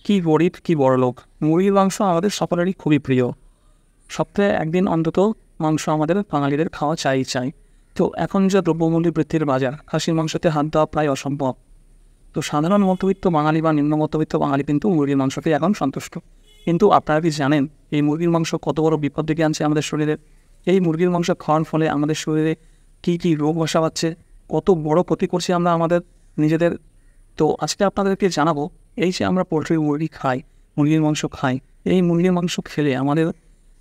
কি গরিব কি বড়লোক, মুরগির মাংস আমাদের সকলেরই খুবই প্রিয়। সপ্তাহে একদিন অন্তত মাংস আমাদের বাঙালিদের খাওয়া চাই। তো এখন যা দ্রব্যমূল্য বৃদ্ধির বাজার, খাসির মাংসতে হাত দেওয়া প্রায় অসম্ভব। তো সাধারণ মধ্যবিত্ত বাঙালি বা নিম্ন মধ্যবিত্ত বাঙালি কিন্তু মুরগির মাংসতেই এখন সন্তুষ্ট। কিন্তু আপনারা কি জানেন এই মুরগির মাংস কত বড় বিপদ ডেকে আনছে আমাদের শরীরে? এই মুরগির মাংস খাওয়ার ফলে আমাদের শরীরে কী রোগ বাসা বাঁধছে, কত বড় ক্ষতি করছি আমরা আমাদের নিজেদের। তো আজকে আপনাদেরকে জানাবো, এই যে আমরা পোলট্রি মুরগি খাই, মুরগির মাংস খাই, এই মুরগির মাংস খেলে আমাদের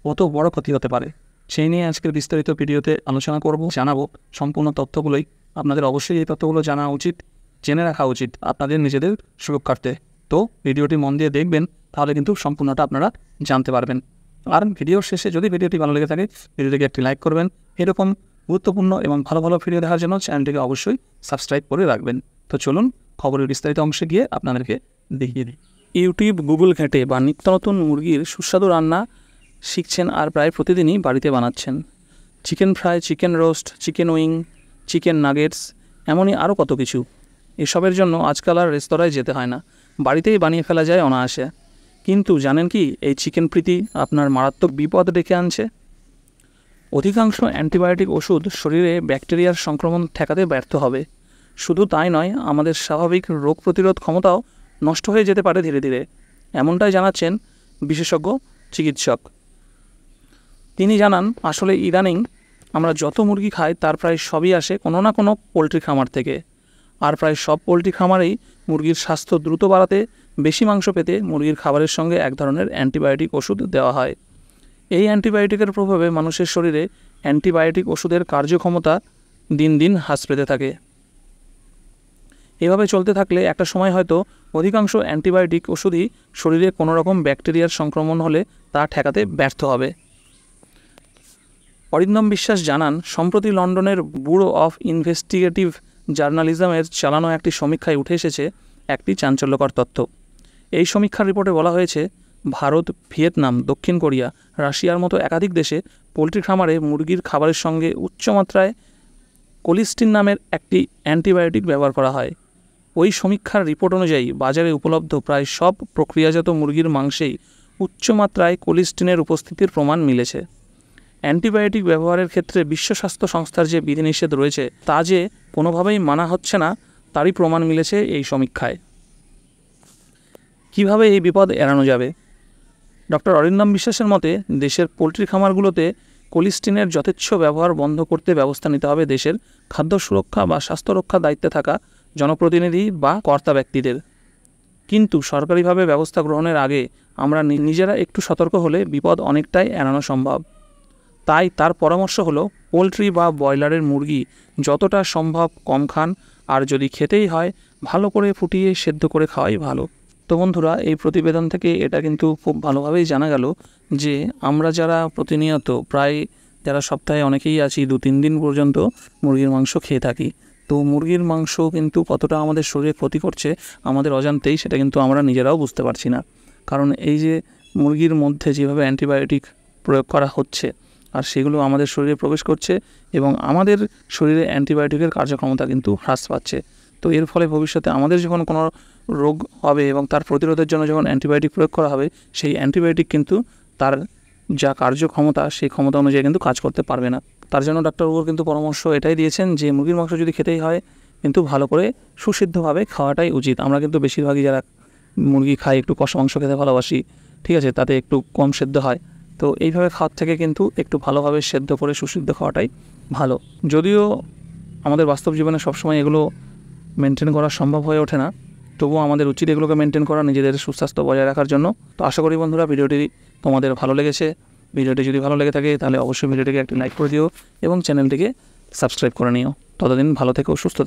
কত বড় ক্ষতি হতে পারে সেই নিয়ে আজকের বিস্তারিত ভিডিওতে আলোচনা করব, জানাবো সম্পূর্ণ তথ্যগুলোই। আপনাদের অবশ্যই এই তথ্যগুলো জানা উচিত, জেনে রাখা উচিত আপনাদের নিজেদের সুরক্ষার্থে। তো ভিডিওটি মন দিয়ে দেখবেন, তাহলে কিন্তু সম্পূর্ণটা আপনারা জানতে পারবেন। আর ভিডিওর শেষে যদি ভিডিওটি ভালো লেগে থাকে, ভিডিওটিকে একটি লাইক করবেন। এরকম গুরুত্বপূর্ণ এবং ভালো ভালো ভিডিও দেখার জন্য চ্যানেলটিকে অবশ্যই সাবস্ক্রাইব করে রাখবেন। তো চলুন খবরের বিস্তারিত অংশে গিয়ে আপনাদেরকে দেখিয়ে দিই। ইউটিউব, গুগল ঘেঁটে বা নিত্য নতুন মুরগির সুস্বাদু রান্না শিখছেন আর প্রায় প্রতিদিনই বাড়িতে বানাচ্ছেন। Chicken fry, chicken roast, chicken wing, chicken nuggets, এমনই আরও কত কিছু। এসবের জন্য আজকাল আর রেস্তোরাঁয় যেতে হয় না, বাড়িতেই বানিয়ে ফেলা যায় অনায়াসে। কিন্তু জানেন কি, এই চিকেন প্রীতি আপনার মারাত্মক বিপদ ডেকে আনছে। অধিকাংশ অ্যান্টিবায়োটিক ওষুধ শরীরে ব্যাকটেরিয়ার সংক্রমণ ঠেকাতে ব্যর্থ হবে। শুধু তাই নয়, আমাদের স্বাভাবিক রোগ প্রতিরোধ ক্ষমতাও নষ্ট হয়ে যেতে পারে ধীরে ধীরে, এমনটাই জানাচ্ছেন বিশেষজ্ঞ চিকিৎসক। তিনি জানান, আসলে ইদানিং আমরা যত মুরগি খাই তার প্রায় সবই আসে কোনো না কোনো পোলট্রি খামার থেকে। আর প্রায় সব পোলট্রি খামারেই মুরগির স্বাস্থ্য দ্রুত বাড়াতে, বেশি মাংস পেতে মুরগির খাবারের সঙ্গে এক ধরনের অ্যান্টিবায়োটিক ওষুধ দেওয়া হয়। এই অ্যান্টিবায়োটিকের প্রভাবে মানুষের শরীরে অ্যান্টিবায়োটিক ওষুধের কার্যক্ষমতা দিন দিন হ্রাস পেতে থাকে। এভাবে চলতে থাকলে একটা সময় হয়তো অধিকাংশ অ্যান্টিবায়োটিক ওষুধই শরীরে কোনো রকম ব্যাকটেরিয়ার সংক্রমণ হলে তা ঠেকাতে ব্যর্থ হবে। অরিন্দম বিশ্বাস জানান, সম্প্রতি লন্ডনের ব্যুরো অফ ইনভেস্টিগেটিভ জার্নালিজমের চালানো একটি সমীক্ষায় উঠে এসেছে একটি চাঞ্চল্যকর তথ্য। এই সমীক্ষার রিপোর্টে বলা হয়েছে, ভারত, ভিয়েতনাম, দক্ষিণ কোরিয়া, রাশিয়ার মতো একাধিক দেশে পোলট্রি খামারে মুরগির খাবারের সঙ্গে উচ্চমাত্রায় কোলিস্টিন নামের একটি অ্যান্টিবায়োটিক ব্যবহার করা হয়। ওই সমীক্ষার রিপোর্ট অনুযায়ী বাজারে উপলব্ধ প্রায় সব প্রক্রিয়াজাত মুরগির মাংসেই উচ্চমাত্রায় কোলিস্টিনের উপস্থিতির প্রমাণ মিলেছে। অ্যান্টিবায়োটিক ব্যবহারের ক্ষেত্রে বিশ্ব স্বাস্থ্য সংস্থার যে বিধিনিষেধ রয়েছে তা যে কোনোভাবেই মানা হচ্ছে না, তারই প্রমাণ মিলেছে এই সমীক্ষায়। কিভাবে এই বিপদ এড়ানো যাবে? ডক্টর অরিন্দম বিশ্বাসের মতে, দেশের পোলট্রি খামারগুলোতে কোলিস্টিনের যথেচ্ছ ব্যবহার বন্ধ করতে ব্যবস্থা নিতে হবে দেশের খাদ্য সুরক্ষা বা স্বাস্থ্য রক্ষার দায়িত্বে থাকা জনপ্রতিনিধি বা কর্তা ব্যক্তিদের। কিন্তু সরকারিভাবে ব্যবস্থা গ্রহণের আগে আমরা নিজেরা একটু সতর্ক হলে বিপদ অনেকটাই এড়ানো সম্ভব। তাই তার পরামর্শ হলো, পোলট্রি বা ব্রয়লারের মুরগি যতটা সম্ভব কম খান, আর যদি খেতেই হয় ভালো করে ফুটিয়ে সেদ্ধ করে খাওয়াই ভালো। তো বন্ধুরা, এই প্রতিবেদন থেকে এটা কিন্তু খুব ভালোভাবেই জানা গেল যে আমরা যারা প্রতিনিয়ত প্রায় যারা সপ্তাহে অনেকেই আছি 2-3 দিন পর্যন্ত মুরগির মাংস খেয়ে থাকি, তো মুরগির মাংস কিন্তু কতটা আমাদের শরীরে ক্ষতি করছে আমাদের অজান্তেই, সেটা কিন্তু আমরা নিজেরাও বুঝতে পারছি না। কারণ এই যে মুরগির মধ্যে যেভাবে অ্যান্টিবায়োটিক প্রয়োগ করা হচ্ছে আর সেগুলো আমাদের শরীরে প্রবেশ করছে এবং আমাদের শরীরে অ্যান্টিবায়োটিকের কার্যক্ষমতা কিন্তু হ্রাস পাচ্ছে। তো এর ফলে ভবিষ্যতে আমাদের যখন কোনো রোগ হবে এবং তার প্রতিরোধের জন্য যখন অ্যান্টিবায়োটিক প্রয়োগ করা হবে, সেই অ্যান্টিবায়োটিক কিন্তু তার যা কার্যক্ষমতা সেই ক্ষমতা অনুযায়ী কিন্তু কাজ করতে পারবে না। তার জন্য ডাক্তারবাবু কিন্তু পরামর্শ এটাই দিয়েছেন যে মুরগির মাংস যদি খেতেই হয় কিন্তু ভালো করে সুসিদ্ধভাবে খাওয়াটাই উচিত। আমরা কিন্তু বেশিরভাগই যারা মুরগি খাই একটু কষা মাংস খেতে ভালোবাসি, ঠিক আছে, তাতে একটু কম সেদ্ধ হয়। তো এইভাবে খাওয়ার থেকে কিন্তু একটু ভালোভাবে সেদ্ধ করে সুসিদ্ধ খাওয়াটাই ভালো। যদিও আমাদের বাস্তব জীবনে সবসময় এগুলো মেনটেন করা সম্ভব হয়ে ওঠে না, তবুও আমাদের উচিত এগুলোকে মেনটেন করা নিজেদের সুস্বাস্থ্য বজায় রাখার জন্য। তো আশা করি বন্ধুরা ভিডিওটি তোমাদের ভালো লেগেছে। ভিডিওটি যদি ভালো লেগে থাকে তাহলে অবশ্যই ভিডিওটিকে একটি লাইক করে দিও এবং চ্যানেলটিকে সাবস্ক্রাইব করে নিও। ততদিন ভালো থেকো, সুস্থ